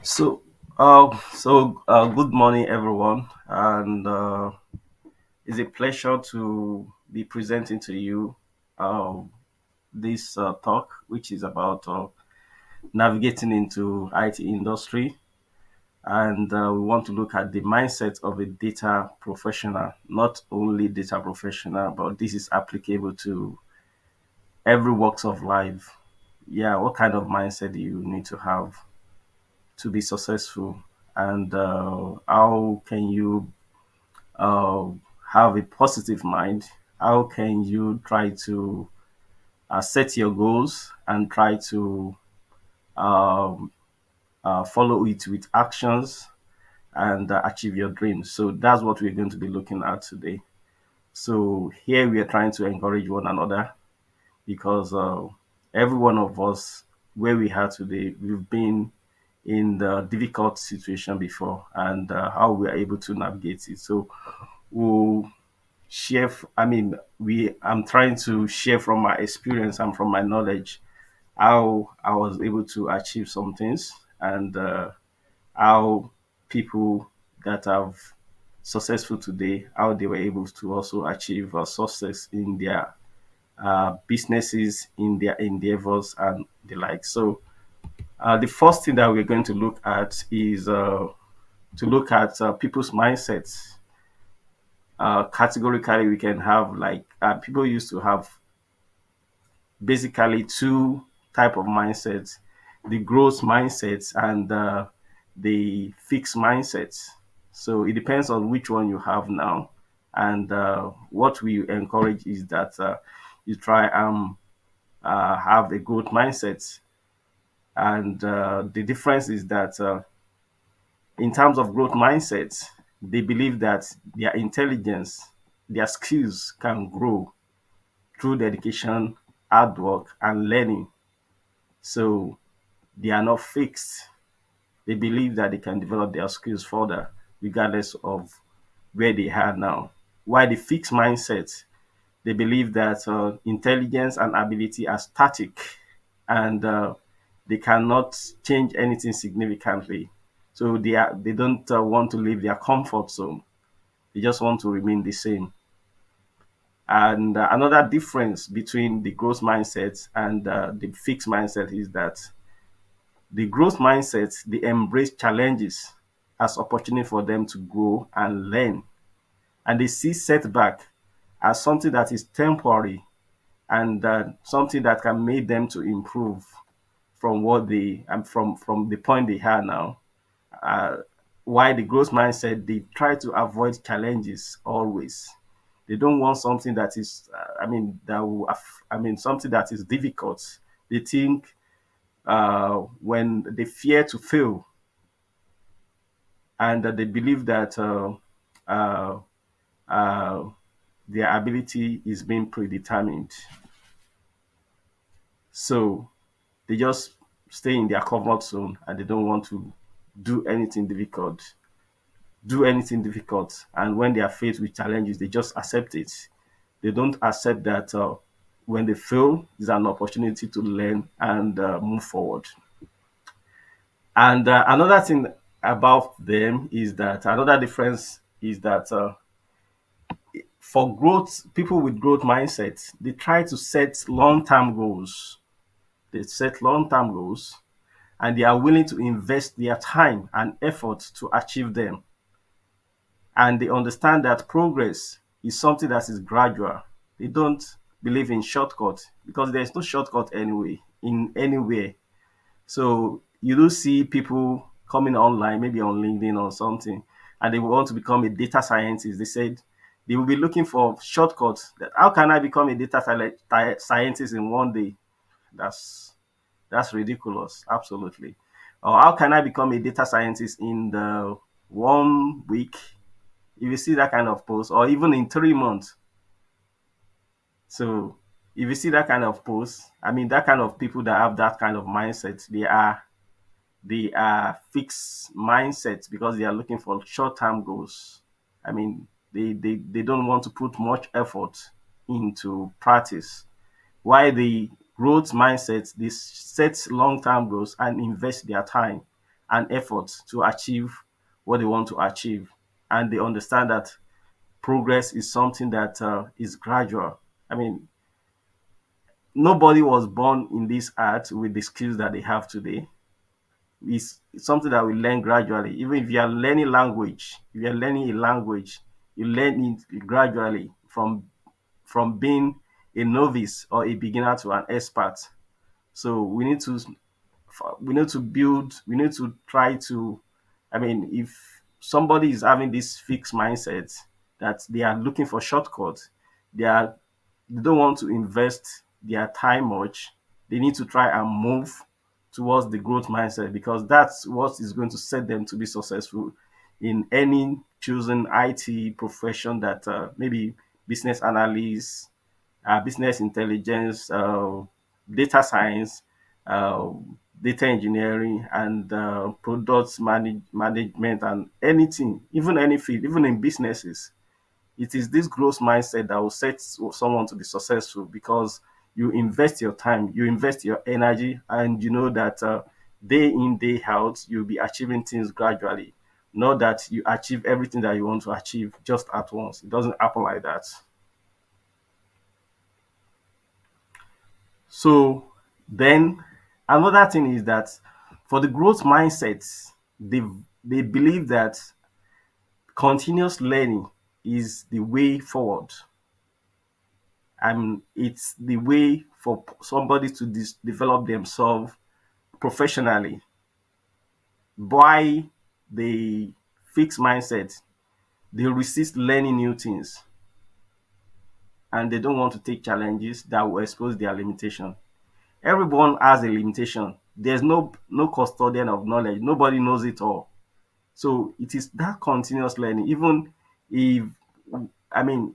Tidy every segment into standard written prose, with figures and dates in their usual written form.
Good morning, everyone, and it's a pleasure to be presenting to you uh, this talk, which is about navigating into IT industry, and we want to look at the mindset of a data professional, not only data professional, but this is applicable to every walks of life. Yeah, what kind of mindset do you need to have to be successful, and how can you uh, have a positive mind? How can you try to set your goals and try to um, follow it with actions and achieve your dreams? So that's what we're going to be looking at today. So here we are trying to encourage one another because every one of us, where we are today, we've been in the difficult situation before, and how we are able to navigate it. So we'll share we I'm trying to share from my experience and from my knowledge how I was able to achieve some things, and how people that have successful today, how they were able to also achieve success in their businesses, in their endeavors and the like. So the first thing that we're going to look at is to look at people's mindsets. Categorically, we can have like people used to have basically two type of mindsets: the growth mindsets and the fixed mindsets. So it depends on which one you have now, and what we encourage is that you try and have a growth mindset. And the difference is that in terms of growth mindsets, they believe that their intelligence, their skills can grow through dedication, hard work, and learning. So they are not fixed. They believe that they can develop their skills further, regardless of where they are now. While the fixed mindset, they believe that intelligence and ability are static, and they cannot change anything significantly. So they don't want to leave their comfort zone. They just want to remain the same. And another difference between the growth mindset and the fixed mindset is that the growth mindset, they embrace challenges as opportunity for them to grow and learn. And they see setback as something that is temporary, and something that can make them to improve from what they and from the point they are now. Uh, why the growth mindset, they try to avoid challenges always. They don't want something that is, that will, something that is difficult. They think when they fear to fail, and they believe that uh, uh, their ability is being predetermined. So they just stay in their comfort zone, and they don't want to do anything difficult. Do anything difficult. And when they are faced with challenges, they just accept it. They don't accept that when they fail, is an opportunity to learn and move forward. And another thing about them is that another difference is that for growth, people with growth mindset, they try to set long-term goals. They set long-term goals, and they are willing to invest their time and effort to achieve them. And they understand that progress is something that is gradual. They don't believe in shortcut, because there's no shortcut anyway in anywhere. So you do see people coming online, maybe on LinkedIn or something, and they want to become a data scientist. They said they will be looking for shortcuts. That how can I become a scientist in one day? That's that's ridiculous, absolutely. Or how can I become a data scientist in the 1 week? If you see that kind of post, or even in 3 months. So if you see that kind of post, that kind of people that have that kind of mindset, they are fixed mindsets, because they are looking for short-term goals. They don't want to put much effort into practice. While the growth mindset, they set long-term goals and invest their time and effort to achieve what they want to achieve. And they understand that progress is something that is gradual. I mean, nobody was born in this earth with the skills that they have today. It's something that we learn gradually. Even if you are learning language, if you are learning a language, you learn it gradually from being a novice or a beginner to an expert. So we need to build, we need to try to, I mean, if somebody is having this fixed mindset that they are looking for shortcuts, they are they don't want to invest their time much, they need to try and move towards the growth mindset, because that's what is going to set them to be successful in any chosen IT profession, that maybe business analyst, business intelligence, data science, uh, data engineering, and management, and anything, even any field, even in businesses. It is this growth mindset that will set someone to be successful, because you invest your time, you invest your energy, and you know that day in, day out, you'll be achieving things gradually. Not that you achieve everything that you want to achieve just at once. It doesn't happen like that. So then another thing is that for the growth mindsets, they believe that continuous learning is the way forward, and it's the way for somebody to develop themselves professionally. Why they fix mindset, they resist learning new things, and they don't want to take challenges that will expose their limitation. Everyone has a limitation. There's no custodian of knowledge. Nobody knows it all. So it is that continuous learning. Even if, I mean,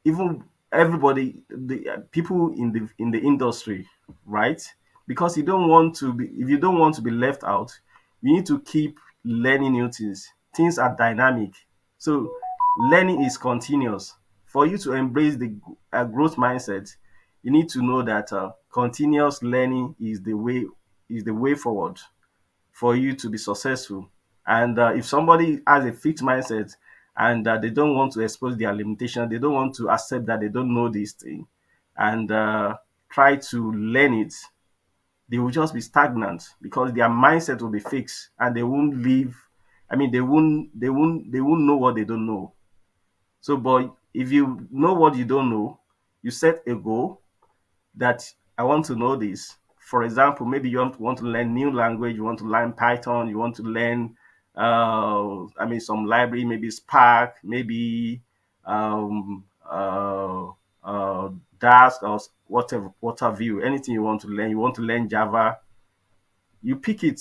even everybody, the people in the industry, right? Because you don't want to be, if you don't want to be left out, you need to keep learning new things. Things are dynamic, so learning is continuous. For you to embrace the growth mindset, you need to know that continuous learning is the way forward for you to be successful. And if somebody has a fixed mindset, and they don't want to expose their limitation, they don't want to accept that they don't know this thing, and try to learn it, they will just be stagnant, because their mindset will be fixed, and they won't live. I mean, they won't know what they don't know. So, but if you know what you don't know, you set a goal that I want to know this. For example, maybe you want to learn new language, you want to learn Python, you want to learn, some library, maybe Spark, maybe um, uh, Dask, or whatever view, anything you want to learn Java, you pick it.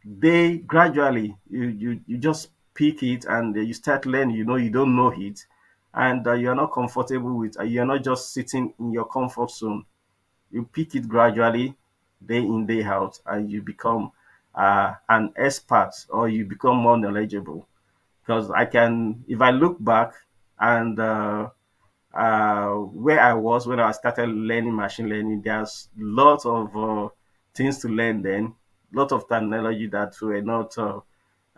They gradually, you just pick it, and you start learning. You know, you don't know it, and you're not comfortable with, you're not just sitting in your comfort zone. You pick it gradually, day in, day out, and you become an expert, or you become more knowledgeable. Because if I look back, and where I was when I started learning machine learning, there's lots of things to learn then, lot of terminology that were not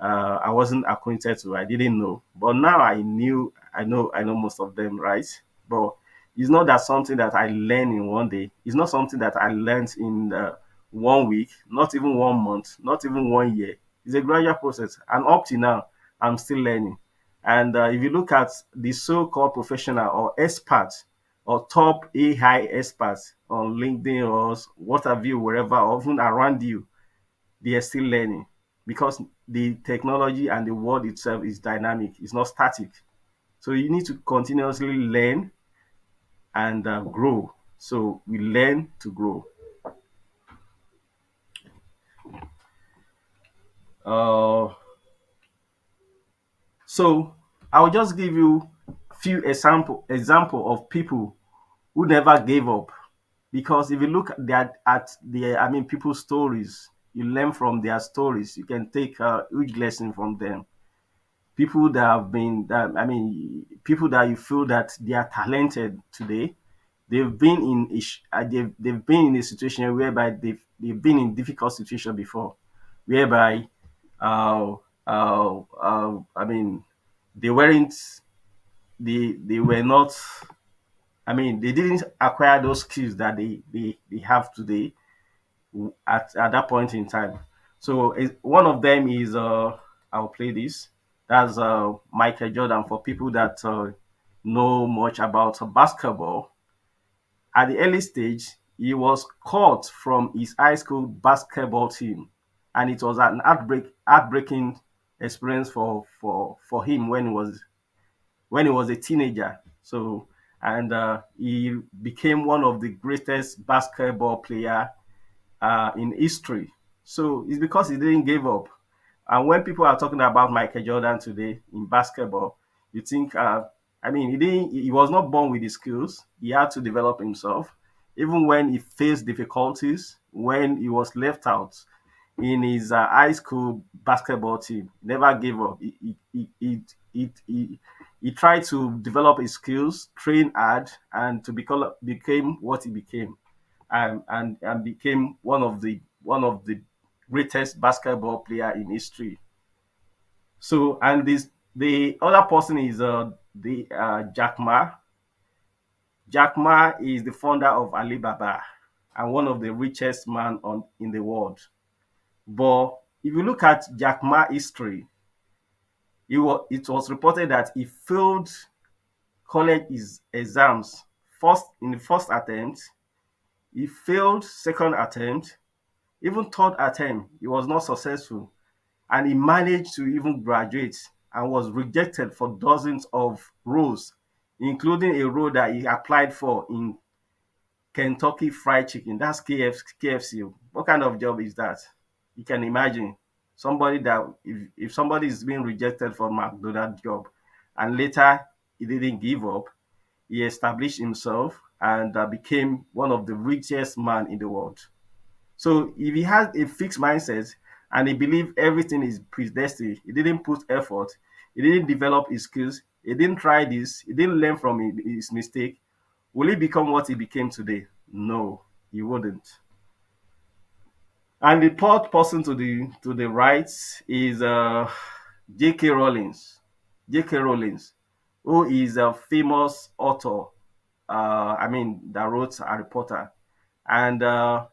I wasn't acquainted to. I didn't know, but now I knew. I know most of them, right? But it's not that something that I learned in one day. It's not something that I learned in 1 week, not even 1 month, not even 1 year. It's a gradual process, and up to now, I'm still learning. And if you look at the so-called professional or experts or top AI experts on LinkedIn or what have you, wherever, or even around you, they are still learning, because the technology and the world itself is dynamic, it's not static. So you need to continuously learn and grow. So we learn to grow. Uh, so I'll just give you few example of people who never gave up. Because if you look at people's stories, you learn from their stories. You can take a huge lesson from them. People that have been that I mean people that you feel that they are talented today, they've been in a situation whereby they've been in difficult situation before, whereby Uh, I mean, they weren't. They were not. I mean, they didn't acquire those skills that they have today at that point in time. So one of them is I'll play this. That's Michael Jordan. For people that know much about basketball, at the early stage, he was cut from his high school basketball team, and it was an heartbreaking experience for him when he was a teenager. So, and he became one of the greatest basketball player in history. So it's because he didn't give up. And when people are talking about Michael Jordan today in basketball, you think, I mean, he was not born with the skills. He had to develop himself. Even when he faced difficulties, when he was left out in his high school basketball team, he never gave up. He tried to develop his skills, train hard, and to became what he became, and became one of the greatest basketball player in history. So, and this the other person is the Jack Ma. Jack Ma is the founder of Alibaba and one of the richest man on in the world. But if you look at Jack Ma history, it was reported that he failed college exams first in the first attempt. He failed second attempt, even third attempt. He was not successful, and he managed to even graduate and was rejected for dozens of roles, including a role that he applied for in Kentucky Fried Chicken. That's KFC. What kind of job is that? You can imagine somebody that if somebody is being rejected for McDonald's job and later he didn't give up, he established himself and became one of the richest man in the world. So if he has a fixed mindset and he believes everything is predestined, he didn't put effort, he didn't develop his skills, he didn't try this, he didn't learn from his mistake, will he become what he became today? No, he wouldn't. And the third person to the right is J.K. Rowling's. J.K. Rowling's, who is a famous author. That wrote Harry Potter. And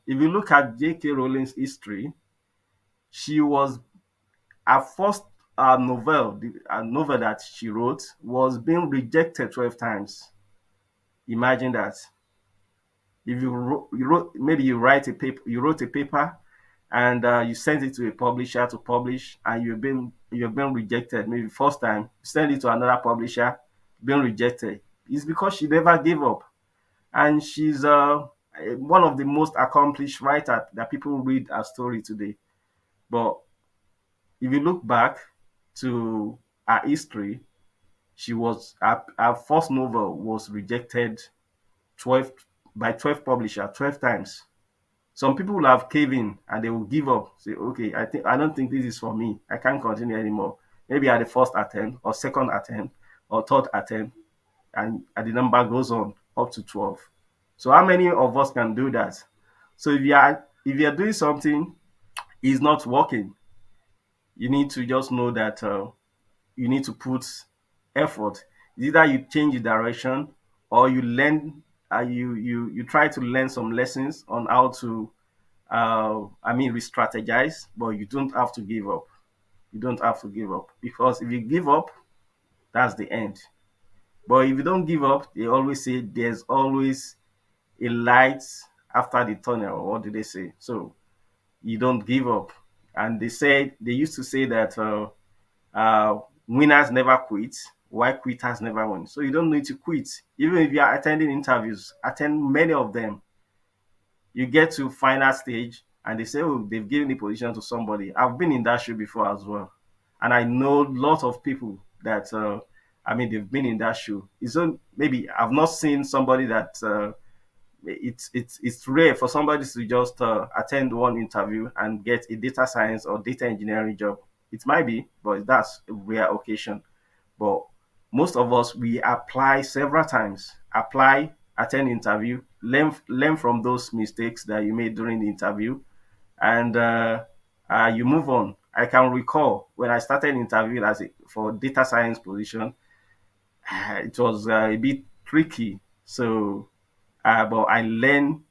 if you look at J.K. Rowling's history, she was her first novel that she wrote was being rejected 12 times. Imagine that. If maybe you wrote a paper and you sent it to a publisher to publish, and you've been rejected. Maybe first time, you send it to another publisher, being rejected. It's because she never gave up, and she's one of the most accomplished writer that people read her story today. But if you look back to her history, her first novel was rejected 12 by 12 publisher 12 times. Some people will have cave in and they will give up. Say, okay, I don't think this is for me. I can't continue anymore. Maybe at the first attempt or second attempt or third attempt, and the number goes on up to 12. So how many of us can do that? So if you are doing something is not working, you need to just know that you need to put effort. Either you change the direction or you learn you try to learn some lessons on how to re-strategize, but you don't have to give up. You don't have to give up, because if you give up, that's the end. But if you don't give up, they always say there's always a light after the tunnel. Or what do they say? So you don't give up. And they used to say that winners never quit, while quitters never win. So you don't need to quit. Even if you are attending interviews, attend many of them. You get to final stage and they say, oh, they've given the position to somebody. I've been in that shoe before as well. And I know lots of people that, they've been in that shoe. Maybe I've not seen somebody that, it's rare for somebody to just attend one interview and get a data science or data engineering job. It might be, but that's a rare occasion. But most of us, we apply several times, apply, attend interview, learn from those mistakes that you made during the interview, and you move on I can recall when I started interviewing for data science position, it was a bit tricky. So, but I learned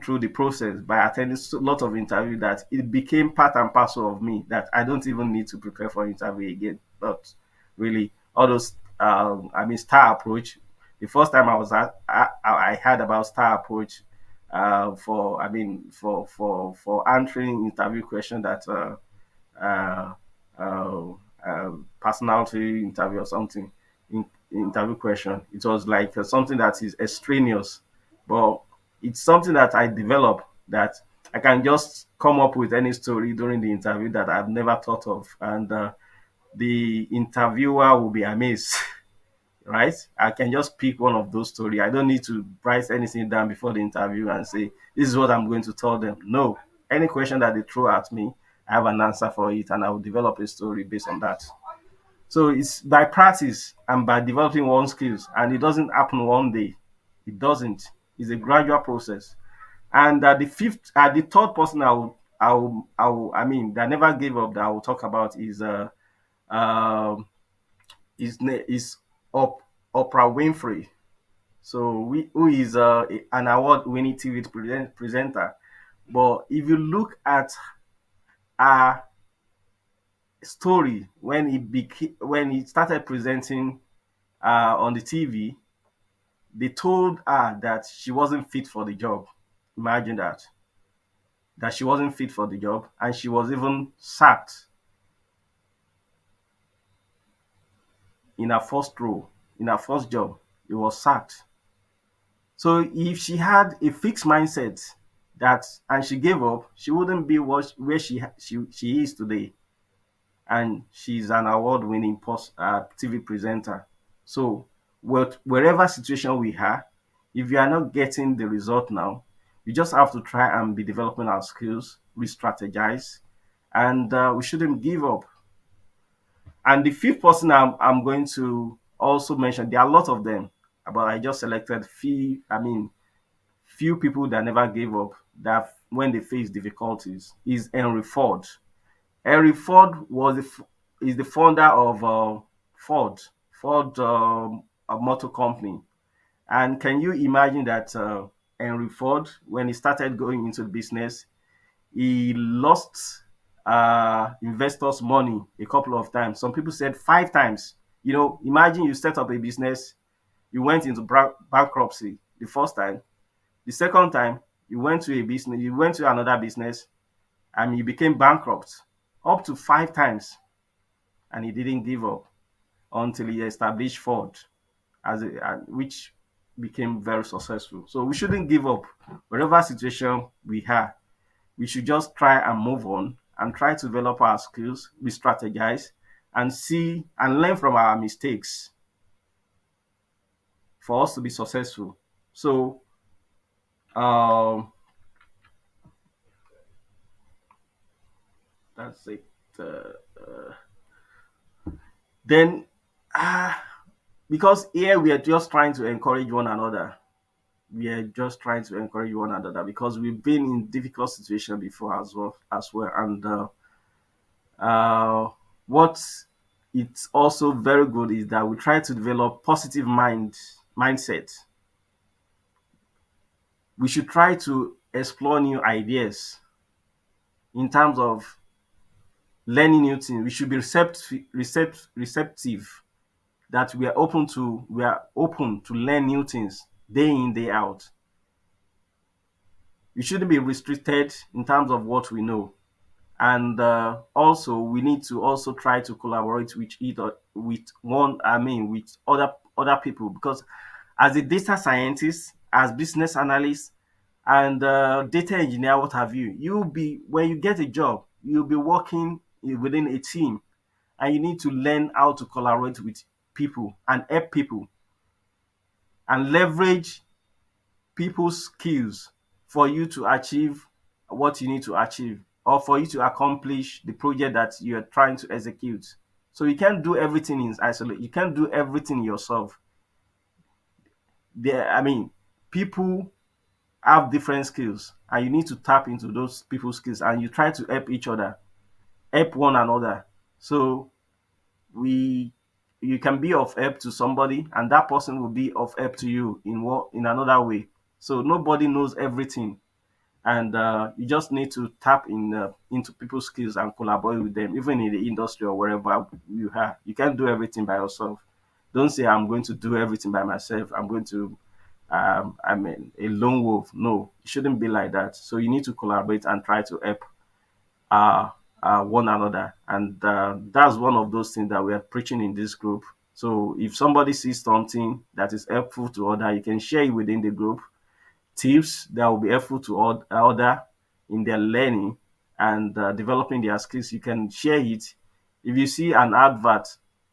through the process by attending a lot of interviews that it became part and parcel of me that I don't even need to prepare for interview again. But really, all those, star approach. The first time I heard about star approach for answering interview question that uh, uh, personality interview or something interview question. It was like something that is extraneous, but it's something that I developed that I can just come up with any story during the interview that I've never thought of, and the interviewer will be amazed. Right? I can just pick one of those stories. I don't need to write anything down before the interview and say, this is what I'm going to tell them. No. Any question that they throw at me, I have an answer for it and I will develop a story based on that. So it's by practice and by developing one skills, and it doesn't happen one day. It doesn't. It's a gradual process. And the third person that never gave up that I will talk about um, is Oprah Winfrey. So who is an award-winning TV presenter. But if you look at her story when he started presenting on the TV, they told her that she wasn't fit for the job. Imagine that she wasn't fit for the job, and she was even sacked in her first role, in her first job. It was sacked. So if she had a fixed mindset and she gave up, she wouldn't be where she is today. And she's an award-winning TV presenter. So wherever situation we are, if you are not getting the result now, you just have to try and be developing our skills, re-strategize, and we shouldn't give up. And the fifth person I'm going to also mention, there are a lot of them, but I just selected few people that never gave up that when they face difficulties is Henry Ford. Henry Ford is the founder of Ford a motor company. And can you imagine that Henry Ford, when he started going into business, he lost investors' money a couple of times. Some people said 5 times. Imagine you set up a business, you went into bankruptcy the first time. The second time, you went to another business, and you became bankrupt up to 5 times, and he didn't give up until he established Ford, which became very successful. So we shouldn't give up. Whatever situation we have, we should just try and move on and try to develop our skills, we strategize, and see and learn from our mistakes for us to be successful. So um, that's it. Then, because here we are just trying to encourage one another. We are just trying to encourage one another because we've been in difficult situation before as well. And uh, what it's also very good is that we try to develop positive mindset. We should try to explore new ideas in terms of learning new things. We should be receptive that we are open to learn new things day in, day out. We shouldn't be restricted in terms of what we know. And also we need to also try to collaborate with either with one I mean with other people, because as a data scientist, as business analyst, and data engineer, what have you, you'll be when you get a job, you'll be working within a team, and you need to learn how to collaborate with people and help people and leverage people's skills for you to achieve what you need to achieve, or for you to accomplish the project that you're trying to execute. So you can't do everything in isolation. You can't do everything yourself. People have different skills, and you need to tap into those people's skills, and you try to help each other. help one another. So we you can be of help to somebody, and that person will be of help to you in another way. So nobody knows everything, and you just need to tap into people's skills and collaborate with them, even in the industry or wherever you are. You can't do everything by yourself. Don't say I'm going to do everything by myself. I'm going to I mean a lone wolf. No, it shouldn't be like that. So you need to collaborate and try to help uh, one another. And that's one of those things that we are preaching in this group. So if somebody sees something that is helpful to other, you can share it within the group. Tips that will be helpful to other in their learning and developing their skills, you can share it. If you see an advert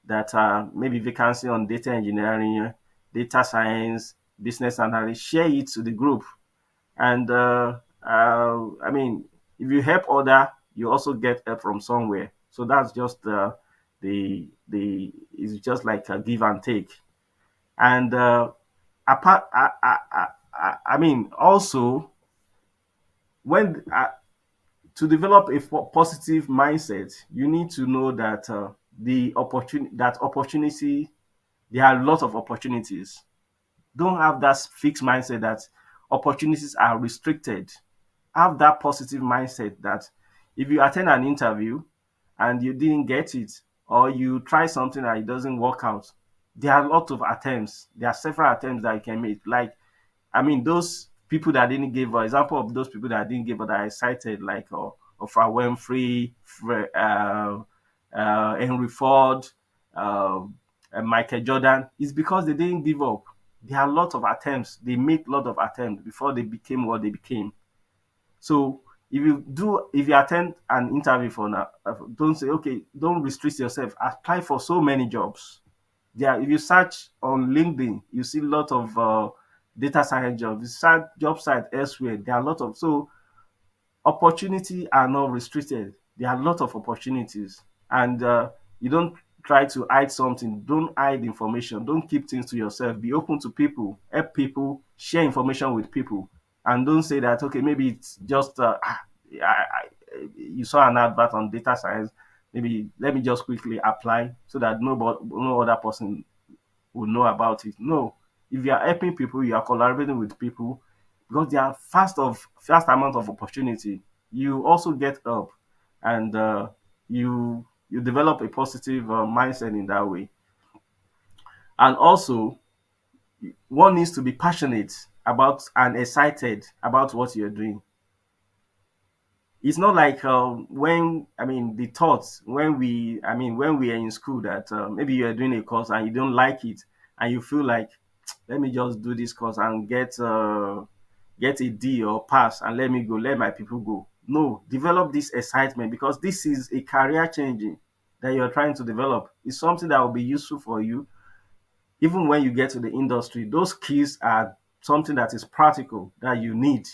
that maybe vacancy on data engineering, data science, business analyst, share it to the group. And I mean, if you help other, you also get help from somewhere. So that's just the it's just like a give and take. And apart, I mean, also when to develop a positive mindset, you need to know that opportunity, there are a lot of opportunities. Don't have that fixed mindset that opportunities are restricted. Have that positive mindset that if you attend an interview and you didn't get it, or you try something and it doesn't work out, there are a lot of attempts. There are several attempts that you can make. Like, I mean, those people that didn't give, for example, of those people that didn't give, but that I cited, like Oprah Winfrey, Henry Ford, uh, and Michael Jordan, is because they didn't give up. There are a lot of attempts. They made a lot of attempts before they became what they became. So if you attend an interview for now, don't say okay, don't restrict yourself. Apply for so many jobs. Yeah, if you search on LinkedIn, you see a lot of data science jobs. You search job site elsewhere. There are a lot of so opportunity are not restricted. There are a lot of opportunities, and you don't try to hide something. Don't hide information. Don't keep things to yourself. Be open to people. Help people. Share information with people, and don't say that okay, maybe it's just you saw an advert on data science. Maybe let me just quickly apply so that no other person will know about it. No, if you are helping people, you are collaborating with people because they are fast amount of opportunity. You also get help, and you develop a positive mindset in that way. And also, one needs to be passionate about and excited about what you're doing. It's not like when I mean the thoughts when we are in school that maybe you are doing a course and you don't like it and you feel like let me just do this course and get a D or pass and let me go, let my people go. No, develop this excitement because this is a career changing that you're trying to develop. It's something that will be useful for you even when you get to the industry. Those skills are something that is practical that you need.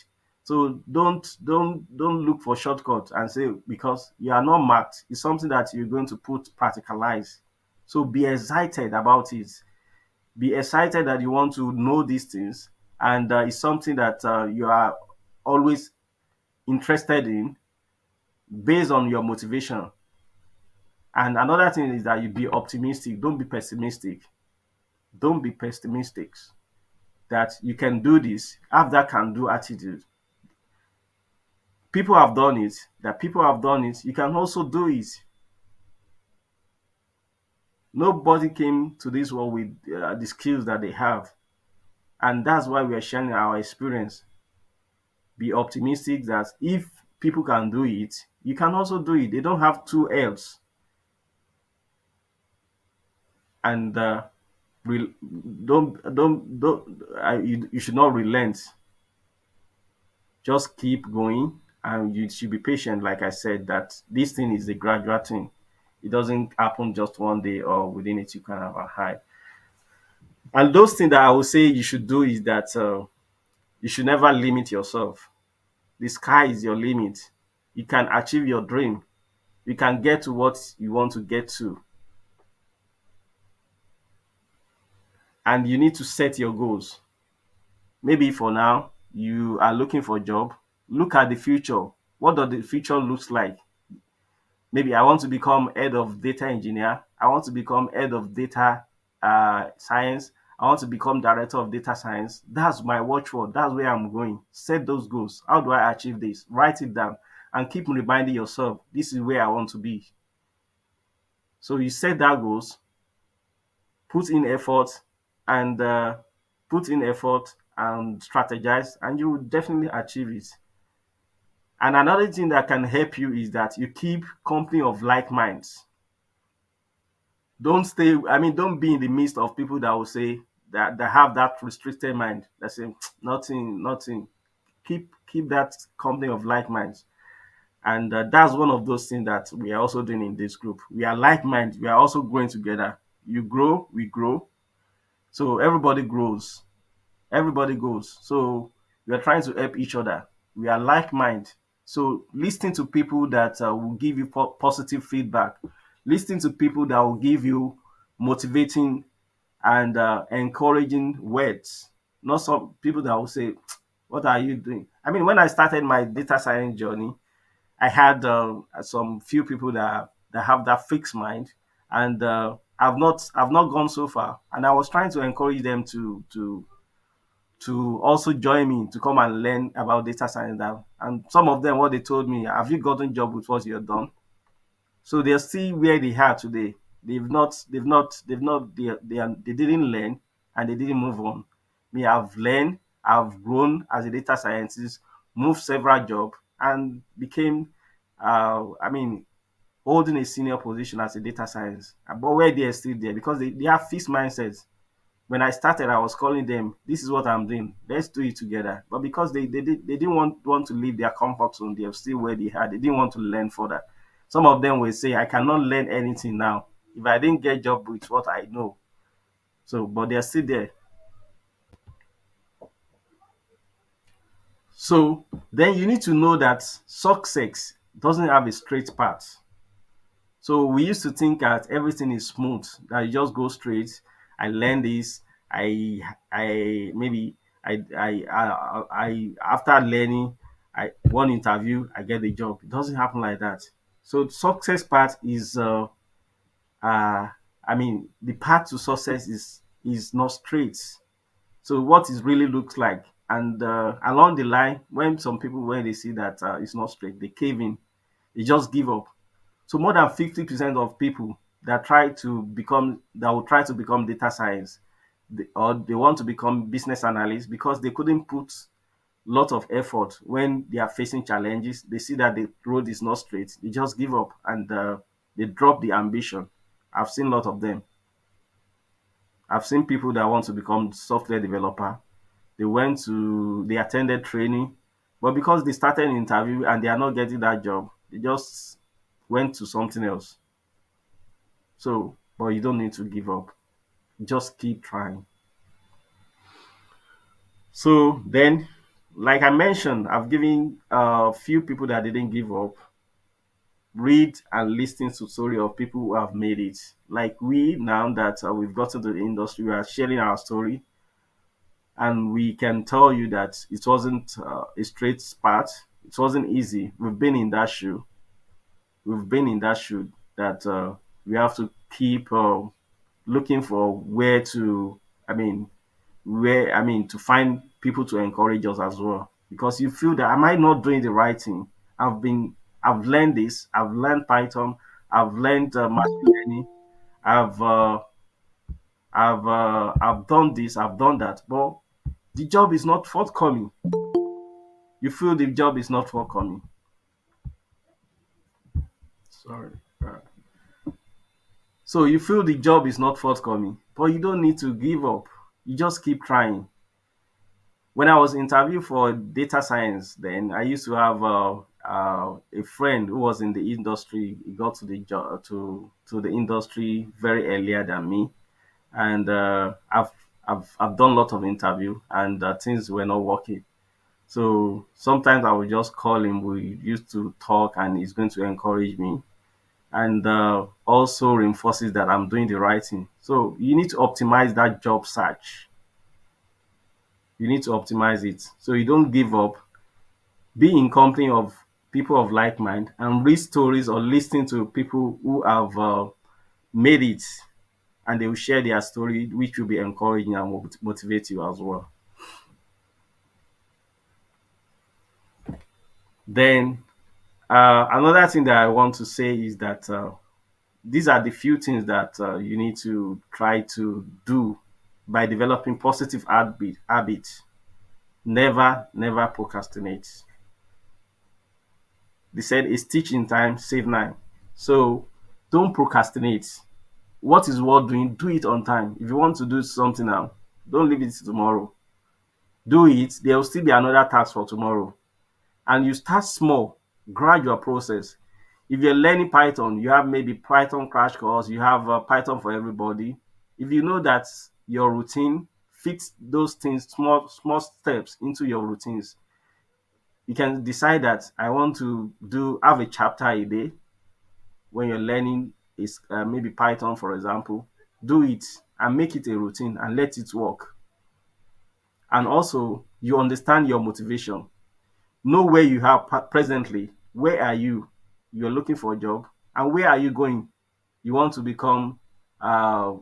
So don't look for shortcuts and say because you are not marked, it's something that you're going to put practicalize. So be excited about it. Be excited that you want to know these things, and it's something that you are always interested in based on your motivation. And another thing is that you be optimistic. Don't be pessimistic. Don't be pessimistic. That you can do this. Have that can do attitude. People have done it. That people have done it. You can also do it. Nobody came to this world with the skills that they have, and that's why we are sharing our experience. Be optimistic that if people can do it, you can also do it. They don't have two L's, and re- you should not relent. Just keep going, and you should be patient. Like I said, that this thing is a gradual thing. It doesn't happen just one day or within it you can have a high. And those things that I would say you should do is that you should never limit yourself. The sky is your limit. You can achieve your dream. You can get to what you want to get to, and you need to set your goals. Maybe for now you are looking for a job. Look at the future. What does the future looks like? Maybe I want to become head of data engineer. I want to become head of data science. I want to become director of data science. That's my watchword. That's where I'm going. Set those goals. How do I achieve this? Write it down and keep reminding yourself, this is where I want to be. So you set that goals, put in effort, and strategize, and you will definitely achieve it. And another thing that can help you is that you keep company of like minds. Don't be in the midst of people that will say that have that restricted mind that say nothing, nothing. Keep that company of like minds. And that's one of those things that we are also doing in this group. We are like minded. We are also growing together. You grow, we grow. So everybody grows. Everybody goes. So we are trying to help each other. We are like minded. So listening to people that will give you positive feedback, listening to people that will give you motivating and encouraging words. Not some people that will say, "What are you doing?" I mean, when I started my data science journey, I had some few people that have that fixed mind, and I've not gone so far. And I was trying to encourage them to also join me to come and learn about data science now. And some of them, what they told me, have you gotten job with what you've done? So they're still where they are today. They didn't learn and they didn't move on. Me, I've learned, I've grown as a data scientist, moved several jobs, and became, I mean, holding a senior position as a data science. But where they are still there because they have fixed mindsets. When I started, I was calling them, this is what I'm doing. Let's do it together. But because they didn't want to leave their comfort zone, they're still where they are. They didn't want to learn further. Some of them will say, I cannot learn anything now if I didn't get job with what I know. So, but they're still there. So then you need to know that success doesn't have a straight path. So we used to think that everything is smooth, that you just go straight. I learn this. I maybe I after learning, I one interview, I get the job. It doesn't happen like that. So success part is I mean the path to success is not straight. So what it really looks like, and along the line, when they see that it's not straight, they cave in. They just give up. So more than 50% of people that will try to become data science, or they want to become business analysts because they couldn't put lot of effort when they are facing challenges. They see that the road is not straight. They just give up and they drop the ambition. I've seen a lot of them. I've seen people that want to become software developer. They attended training, but because they started an interview and they are not getting that job, they just went to something else. So, but you don't need to give up. Just keep trying. So then, like I mentioned, I've given a few people that didn't give up. Read and listen to story of people who have made it. Like we now that we've got to the industry, we are sharing our story, and we can tell you that it wasn't a straight path. It wasn't easy. We've been in that shoe. We've been in that shoe that we have to keep looking for where to. I mean, to find people to encourage us as well. Because you feel that am I not doing the right thing? I've learned this, I've learned Python, I've learned machine learning, I've uh, I've done this, I've done that, but the job is not forthcoming. You feel the job is not forthcoming. Sorry. So you feel the job is not forthcoming, but you don't need to give up. You just keep trying. When I was interviewed for data science, then I used to have a friend who was in the industry. He got to the job to the industry very earlier than me, and I've done a lot of interview, and things were not working. So sometimes I would just call him. We used to talk, and he's going to encourage me, and also reinforces that I'm doing the right thing. So you need to optimize that job search. You need to optimize it so you don't give up. Be in company of people of like mind, and read stories or listen to people who have made it, and they will share their story, which will be encouraging and motivate you as well. Then another thing that I want to say is that these are the few things that you need to try to do by developing positive habits. Never procrastinate. They said a stitch in time save nine. So don't procrastinate. What is worth doing? Do it on time. If you want to do something now, don't leave it to tomorrow. Do it. There will still be another task for tomorrow. And you start small, gradual process. If you're learning Python, you have maybe Python crash course, you have Python for everybody. If you know that your routine fits those things, small steps into your routines, you can decide that I want to do have a chapter a day when you're learning is maybe Python, for example. Do it and make it a routine and let it work. And also, you understand your motivation. Know where you are presently. Where are you? You're looking for a job. And where are you going? You want to become a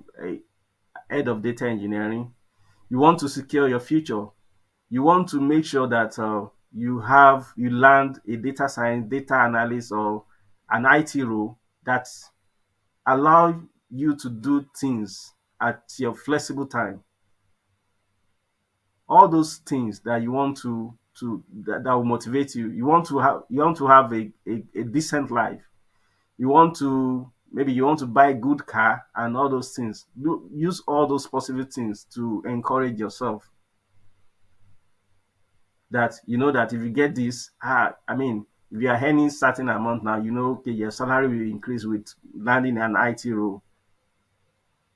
head of data engineering. You want to secure your future. You want to make sure that you land a data science, data analyst, or an IT role that allow you to do things at your flexible time. All those things that you want that will motivate you. You want to have a decent life. You want to maybe you want to buy a good car and all those things. Use all those positive things to encourage yourself, that you know that if you get this, I mean, if you are earning certain amount now, you know, okay, your salary will increase with landing an IT role.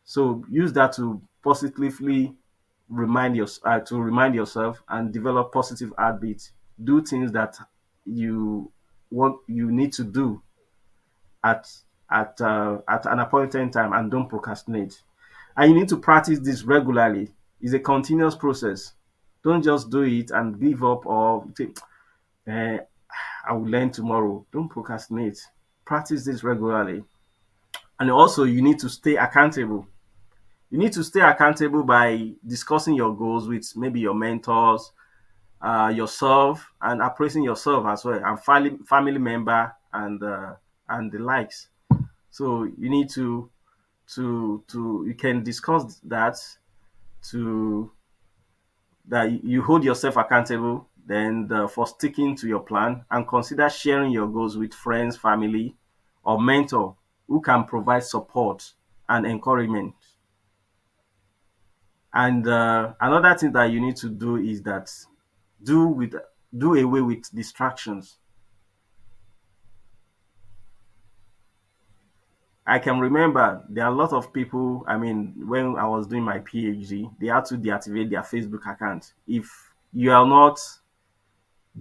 So use that to positively remind yourself and develop positive habits. Do things that you need to do at at an appointed time, and don't procrastinate. And you need to practice this regularly. It's a continuous process. Don't just do it and give up or think, eh, I will learn tomorrow. Don't procrastinate. Practice this regularly. And also, you need to stay accountable. You need to stay accountable by discussing your goals with maybe your mentors, yourself, and appraising yourself as well, and family member and the likes. So you need to you can discuss that to that you hold yourself accountable, then for sticking to your plan, and consider sharing your goals with friends, family, or mentor who can provide support and encouragement. And another thing that you need to do is that do with do away with distractions. I can remember there are a lot of people. I mean, when I was doing my PhD, they had to deactivate their Facebook account. If you are not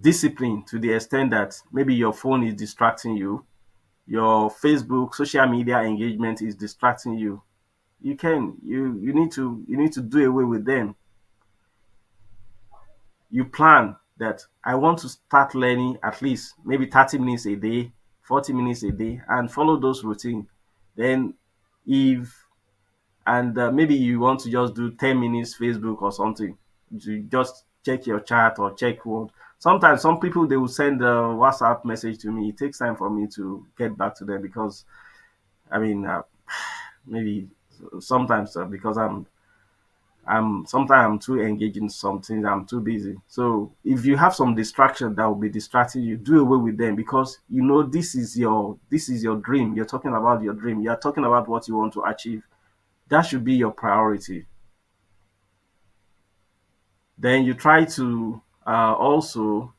disciplined to the extent that maybe your phone is distracting you, your Facebook, social media engagement is distracting you, you need to do away with them. You plan that I want to start learning at least maybe 30 minutes a day, 40 minutes a day, and follow those routine. Then if and maybe you want to just do 10 minutes Facebook or something, to just check your chat or check what. Sometimes some people they will send a WhatsApp message to me. It takes time for me to get back to them because I mean maybe sometimes because I'm sometimes I'm too engaged in something. I'm too busy. So if you have some distraction that will be distracting you, do away with them, because you know this is your dream. You're talking about your dream. You're talking about what you want to achieve. That should be your priority. Then you try to also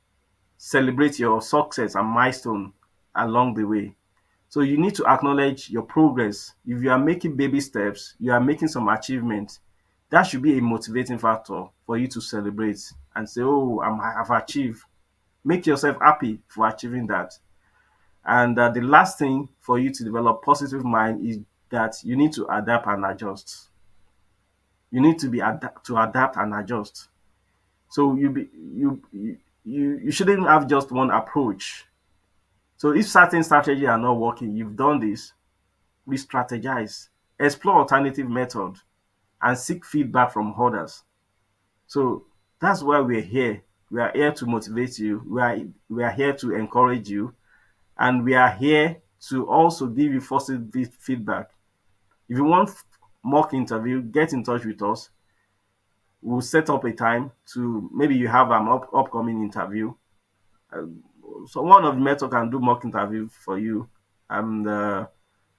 celebrate your success and milestone along the way. So you need to acknowledge your progress. If you are making baby steps, you are making some achievement. That should be a motivating factor for you to celebrate and say, "Oh, I've achieved." Make yourself happy for achieving that. And the last thing for you to develop positive mind is that you need to adapt and adjust. You need to to adapt and adjust. So you shouldn't have just one approach. So if certain strategies are not working, you've done this, re-strategize, explore alternative methods, and seek feedback from others. So that's why we're here. We are here to motivate you. We are here to encourage you, and we are here to also give you positive feedback. If you want mock interview, get in touch with us. We'll set up a time to maybe you have an upcoming interview. Uh, so one of the method can do mock interview for you and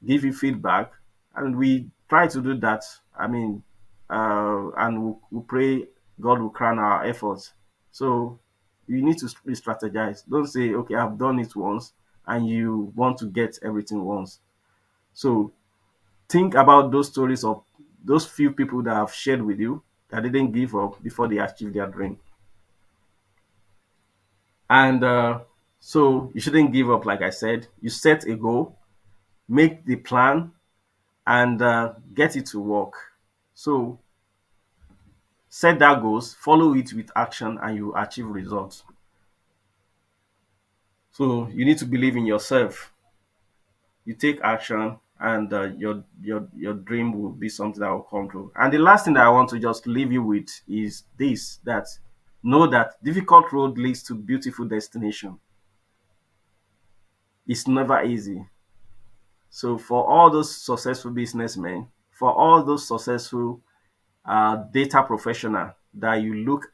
give you feedback, and we try to do that. I mean, and we pray God will crown our efforts. So you need to be strategize. Don't say, okay, I've done it once, and you want to get everything once. So think about those stories of those few people that have shared with you that didn't give up before they achieved their dream. And so you shouldn't give up, like I said. You set a goal, make the plan, and get it to work. So set that goals, follow it with action, and you achieve results. So you need to believe in yourself. You take action, and your dream will be something that will come true. And the last thing that I want to just leave you with is this: that know that difficult road leads to beautiful destination. It's never easy. So for all those successful businessmen, for all those successful data professional that you look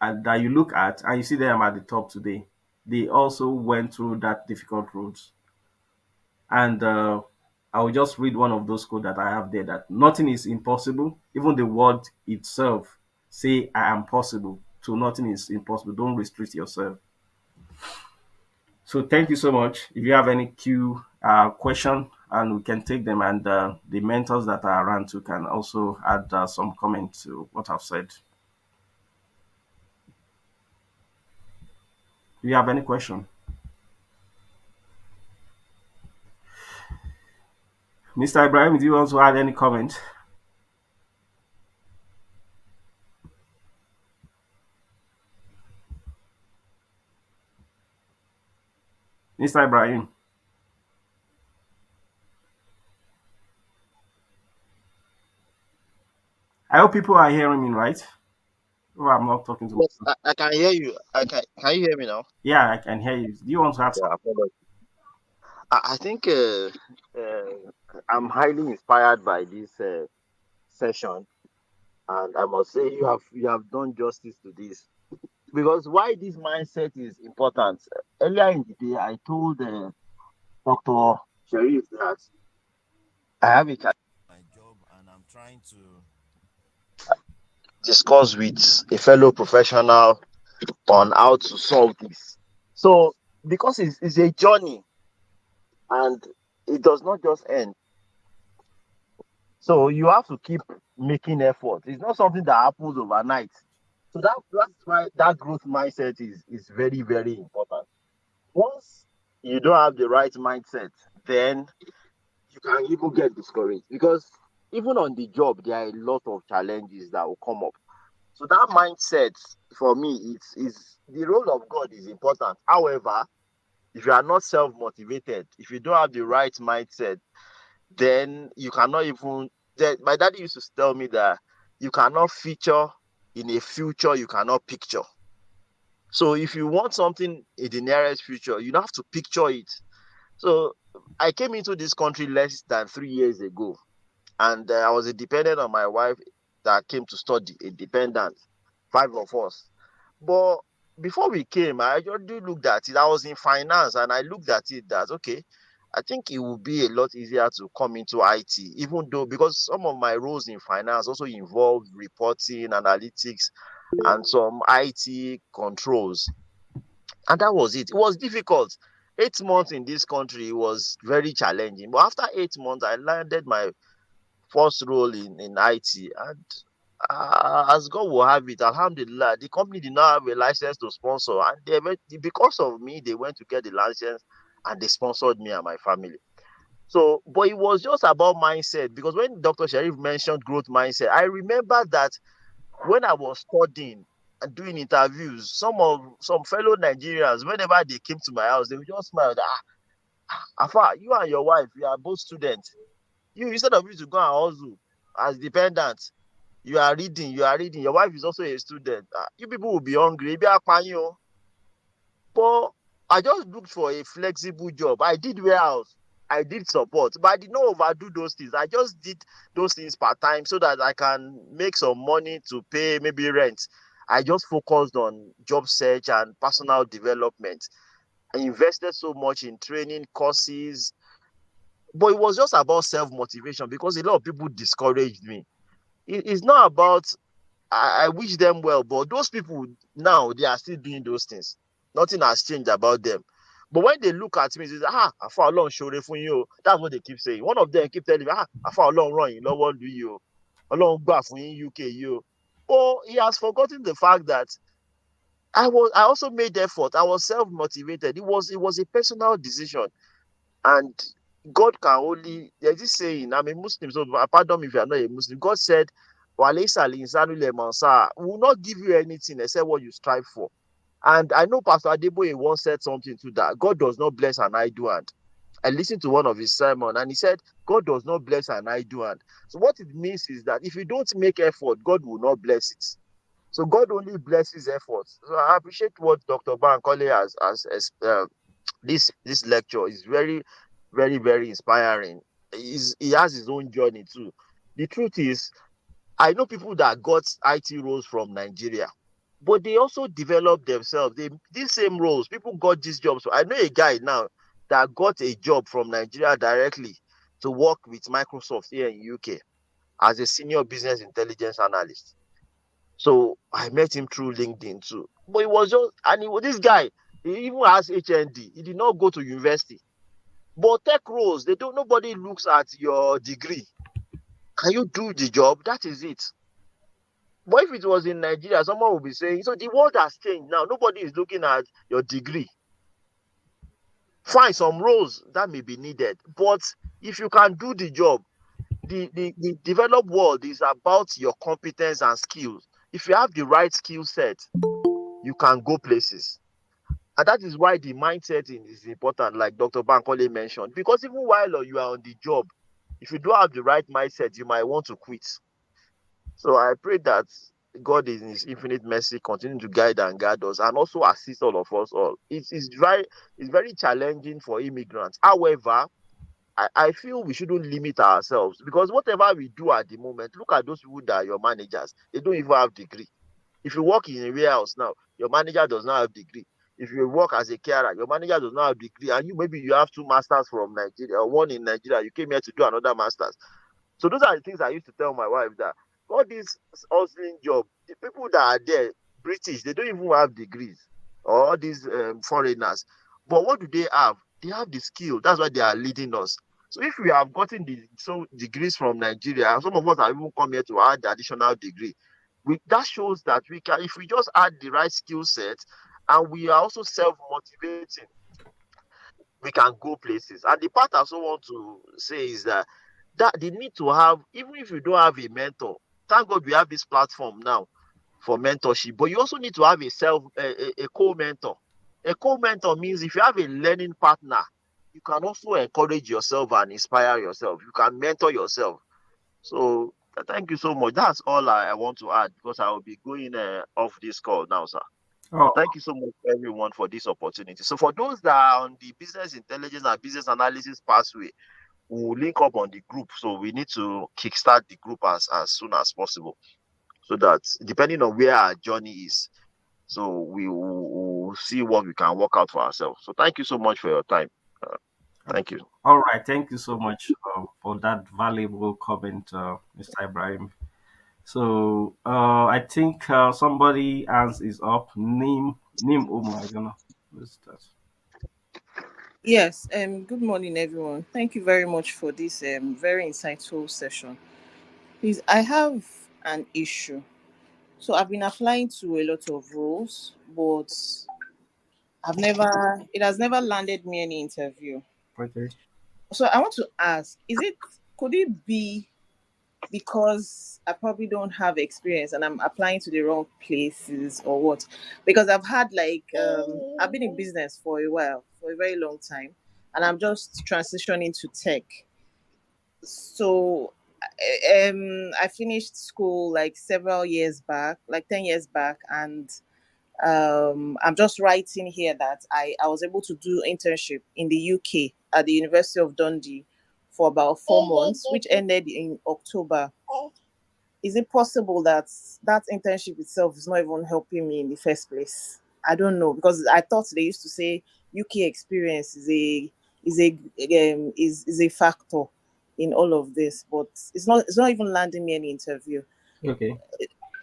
at and you see them at the top today, they also went through that difficult roads. And I will just read one of those quotes that I have there: that nothing is impossible. Even the word itself say I am possible. So nothing is impossible. Don't restrict yourself. So thank you so much. If you have any Q question, and we can take them, and the mentors that are around too can also add some comment to what I've said. Do you have any question? Mr. Ibrahim, do you want to add any comment? Mr. Ibrahim, I hope people are hearing me right. Oh, I'm not talking to Yes, myself. I can hear you. Can you hear me now? Yeah, I can hear you. Do you want to add Yeah, something? apologies. I think I'm highly inspired by this session, and I must say you have done justice to this. Because why this mindset is important. Earlier in the day, I told Dr. Sharif that I have a challenge in my job, and I'm trying to discuss with a fellow professional on how to solve this. So, because it's a journey and it does not just end. So you have to keep making effort. It's not something that happens overnight. So that's why that growth mindset is very, very important. Once you don't have the right mindset, then you can even get discouraged because even on the job, there are a lot of challenges that will come up. So that mindset for me, it's the role of God is important. However, if you are not self-motivated, if you don't have the right mindset, then you cannot even. Then my daddy used to tell me that you cannot feature in a future you cannot picture. So if you want something in the nearest future, you have to picture it. So I came into this country less than 3 years ago, and I was a dependent on my wife that came to study, a dependent, five of us. But before we came, I already looked at it. I was in finance, and I looked at it that okay, I think it would be a lot easier to come into IT, even though because some of my roles in finance also involved reporting, analytics, and some IT controls. And that was it. It was difficult. 8 months in this country was very challenging. But after 8 months, I landed my first role in IT. And as God will have it, Alhamdulillah, the company did not have a license to sponsor. And because of me, they went to get the license and they sponsored me and my family. So, but it was just about mindset because when Dr. Sharif mentioned growth mindset, I remember that when I was studying, doing interviews, some fellow Nigerians, whenever they came to my house, they would just smile that, Afa, you and your wife, you are both students. You, instead of you to go and hustle as dependents, you are reading. Your wife is also a student. You people will be hungry. Ebi apa yin o. But I just looked for a flexible job. I did warehouse. I did support, but I did not overdo those things. I just did those things part time so that I can make some money to pay maybe rent. I just focused on job search and personal development. I invested so much in training courses, but it was just about self motivation because a lot of people discouraged me. It's not about I wish them well, but those people now they are still doing those things. Nothing has changed about them. But when they look at me, they say, Afa Ọlọ́run ṣoore fún yín o. That's what they keep saying. One of them keep telling me, Afa Ọlọ́run ràn yín lọ́wọ́ lu yìí o. Ọlọ́run gbà fún yín UK yìí o. But he has forgotten the fact that I also made effort. I was self-motivated. It was a personal decision. And God can only, there's this saying, I'm a Muslim, so pardon me if you're not a Muslim. God said, "Walaysa al-insanu liman sa'a." We will not give you anything except what you strive for. And I know Pastor Adeboye once said something to that. God does not bless an idle hand. I listened to one of his sermon and he said, God does not bless an idle hand. So what it means is that if you don't make effort, God will not bless it. So God only blesses efforts. So I appreciate what Dr. Bankole has this lecture is very, very, very inspiring. He has his own journey too. The truth is, I know people that got IT roles from Nigeria, but they also developed themselves. These same roles, people got these jobs. So I know a guy now that got a job from Nigeria directly to work with Microsoft here in UK as a senior business intelligence analyst. So I met him through LinkedIn too. But it was just, and this guy, he even has HND. He did not go to university. But tech roles, they don't. Nobody looks at your degree. Can you do the job? That is it. But if it was in Nigeria, someone would be saying, so the world has changed now. Nobody is looking at your degree. Find some roles that may be needed. But if you can do the job, the developed world is about your competence and skills. If you have the right skill set, you can go places. And that is why the mindset is important, like Dr. Bankole mentioned. Because even while you are on the job, if you don't have the right mindset, you might want to quit. So I pray that God in his infinite mercy continue to guide and guide us and also assist all of us all. It's very challenging for immigrants. However, I feel we shouldn't limit ourselves because whatever we do at the moment, look at those people that are your managers. They don't even have degree. If you work in a warehouse now, your manager does not have degree. If you work as a carer, your manager does not have degree, and you maybe you have two masters from Nigeria or one in Nigeria. You came here to do another masters. So those are the things I used to tell my wife that all this hustling job, the people that are there, British, they don't even have degrees, or all these foreigners. But what do they have? They have the skill. That's why they are leading us. So if we have gotten the degrees from Nigeria, some of us have even come here to add the additional degree. That shows that we can, if we just add the right skill set, and we are also self motivating, we can go places. And the part I also want to say is that they need to have, even if you don't have a mentor, thank God we have this platform now for mentorship, but you also need to have a co-mentor. A co-mentor means if you have a learning partner, you can also encourage yourself and inspire yourself. You can mentor yourself. So thank you so much. That's all I want to add because I will be going off this call now, sir. Oh, Thank you so much, everyone, for this opportunity. So, for those that are on the business intelligence and business analysis pathway, we will link up on the group. So, we need to kickstart the group as soon as possible so that depending on where our journey is, so we will see what we can work out for ourselves. So, thank you so much for your time. Uh, thank you. all right. Thank you so much for that valuable comment, Mr. Ibrahim. So I think somebody else is up. Name Omo. I don't know. Who's that? Yes, good morning, everyone. Thank you very much for this very insightful session. Please, I have an issue. So I've been applying to a lot of roles, but it has never landed me any interview. Okay. So I want to ask, could it be because I probably don't have experience and I'm applying to the wrong places or what. Because I've had like I've been in business for a while, for a very long time, and I'm just transitioning to tech. So I finished school like several years back, like 10 years back, and I'm just writing here that I was able to do internship in the UK at the University of Dundee for about 4 months, which ended in October. Is it possible that that internship itself is not even helping me in the first place? I don't know, because I thought they used to say UK experience is a factor in all of this, but it's not even landing me any interview. Okay.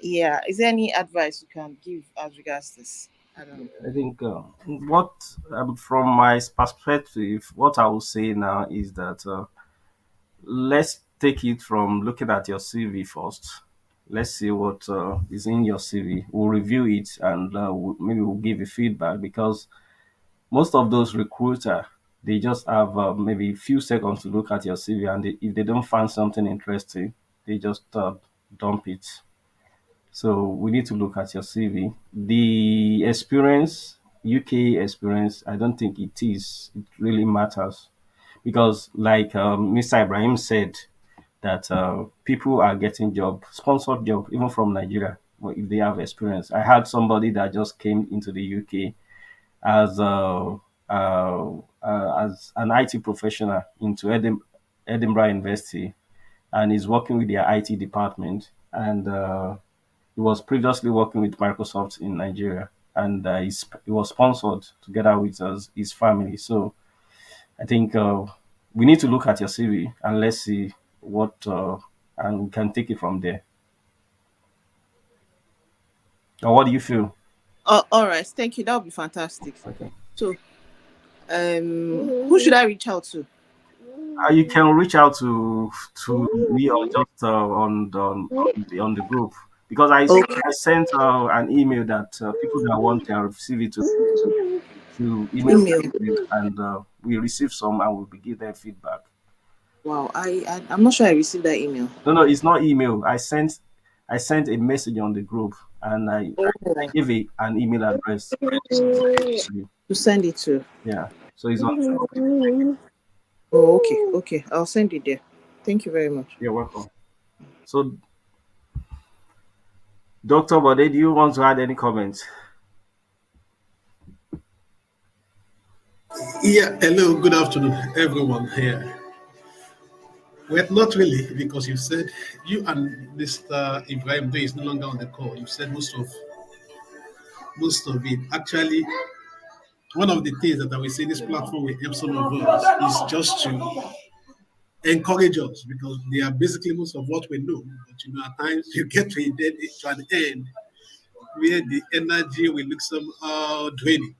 Yeah, is there any advice you can give as regards this? I don't know. I think what from my perspective, what I will say now is that let's take it from looking at your CV first. Let's see what is in your CV. We'll review it and maybe we'll give you feedback because most of those recruiter they just have maybe a few seconds to look at your CV and if they don't find something interesting, they just dump it. So we need to look at your CV. The experience, UK experience, I don't think it is. It really matters because, like Mr. Ibrahim said, that people are getting sponsored job, even from Nigeria, if they have experience. I had somebody that just came into the UK as as an IT professional into Edinburgh University, and is working with their IT department. And he was previously working with Microsoft in Nigeria, and he was sponsored together with his family. So I think we need to look at your CV and let's see what, and we can take it from there. Or what do you feel? Oh, all right, thank you. That would be fantastic. Okay. So, who should I reach out to? You can reach out to me or just on the group because Okay, I sent an email that people that want their CV to email email. me and we receive some and we'll be give them feedback. Wow, I'm not sure I received that email. No, no, it's not email. I sent a message on the group and I Oh, gave an email address to you. to send it to. Yeah. So it's on top. Oh, okay, okay. I'll send it there. Thank you very much. You're welcome. So Dr. Bode, do you want to add any comments? Yeah, hello, good afternoon, everyone here. Well, not really, because you said you and Mr. Ibrahim Bey is no longer on the call. You said most of it. Actually, one of the things that I will say this platform will help some of us is just to encourage us because they are basically most of what we know. But at times you get to an end where the energy will look somehow draining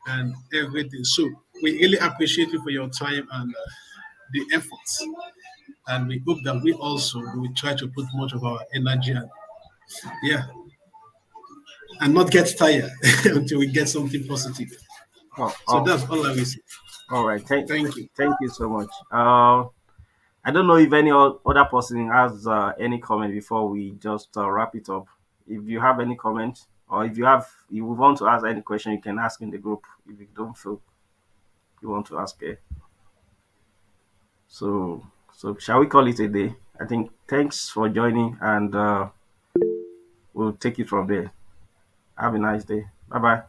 and everything. So we really appreciate you for your time and the efforts. And we hope that we also will try to put much of our energy and yeah, and not get tired until we get something positive. Oh, So oh, that's all I will say. all right. Thank you. Thank you so much. I don't know if any other person has any comment before we just wrap it up. If you have any comment, or if you want to ask any question, you can ask in the group. If you don't feel you want to ask it, so shall we call it a day? I think thanks for joining, and we'll take it from there. Have a nice day. Bye bye.